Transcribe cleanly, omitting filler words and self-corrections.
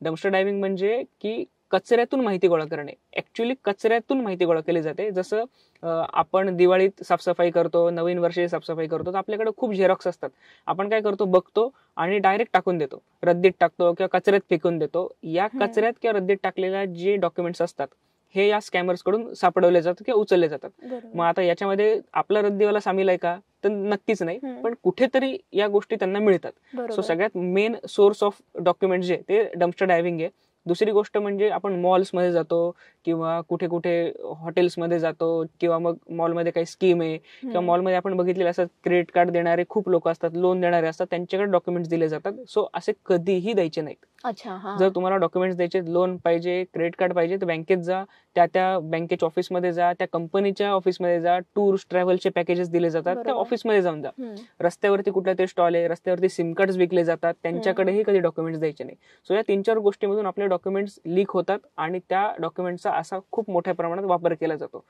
Dumpster diving म्हणजे की कचऱ्यातून माहिती गोळा करणे. ऍक्च्युली कचऱ्यातून माहिती गोळा केली जाते. जसं आपण दिवाळीत साफसफाई करतो, नवीन वर्षी साफसफाई करतो, तर आपल्याकडे खूप झेरॉक्स असतात. आपण काय करतो, बघतो आणि डायरेक्ट टाकून देतो, रद्दीत टाकतो किंवा कचऱ्यात फेकून देतो. या कचऱ्यात किंवा रद्दीत टाकलेल्या जे डॉक्युमेंट्स असतात हे या स्कॅमर्स कडून सापडवले जातात किंवा उचलले जातात. मग आता याच्यामध्ये आपला रद्दीवाला सामील आहे का, तर नक्कीच नाही, पण कुठेतरी या गोष्टी त्यांना मिळतात. सो सगळ्यात मेन सोर्स ऑफ डॉक्युमेंट जे ते डम्पस्टर डायव्हिंग आहे. दुसरी गोष्ट म्हणजे आपण मॉल्समध्ये जातो किंवा कुठे कुठे हॉटेल्समध्ये जातो किंवा मग मॉलमध्ये काही स्कीम आहे किंवा मॉलमध्ये आपण बघितलेले असतात, क्रेडिट कार्ड देणारे खूप लोक असतात, लोन देणारे असतात, त्यांच्याकडे डॉक्युमेंट्स दिले जातात. सो असे कधीही द्यायचे नाहीत. जर तुम्हाला डॉक्युमेंट्स द्यायचे, लोन पाहिजे, क्रेडिट कार्ड पाहिजे, तर बँकेत जा, त्या बँकेच्या ऑफिसमध्ये जा, त्या कंपनीच्या ऑफिसमध्ये जा. टूर्स ट्रॅव्हलचे पॅकेजेस दिले जातात, त्या ऑफिसमध्ये जाऊन जा. रस्त्यावरती कुठला तरी स्टॉल आहे, रस्त्यावरती सिम कार्ड विकले जातात, त्यांच्याकडेही कधी डॉक्युमेंट्स द्यायचे नाही. सो या 3-4 गोष्टीमधून आपले डॉक्युमेंट्स लीक होतात आणि त्या डॉक्युमेंटचा असा खूप मोठ्या प्रमाणात वापर केला जातो.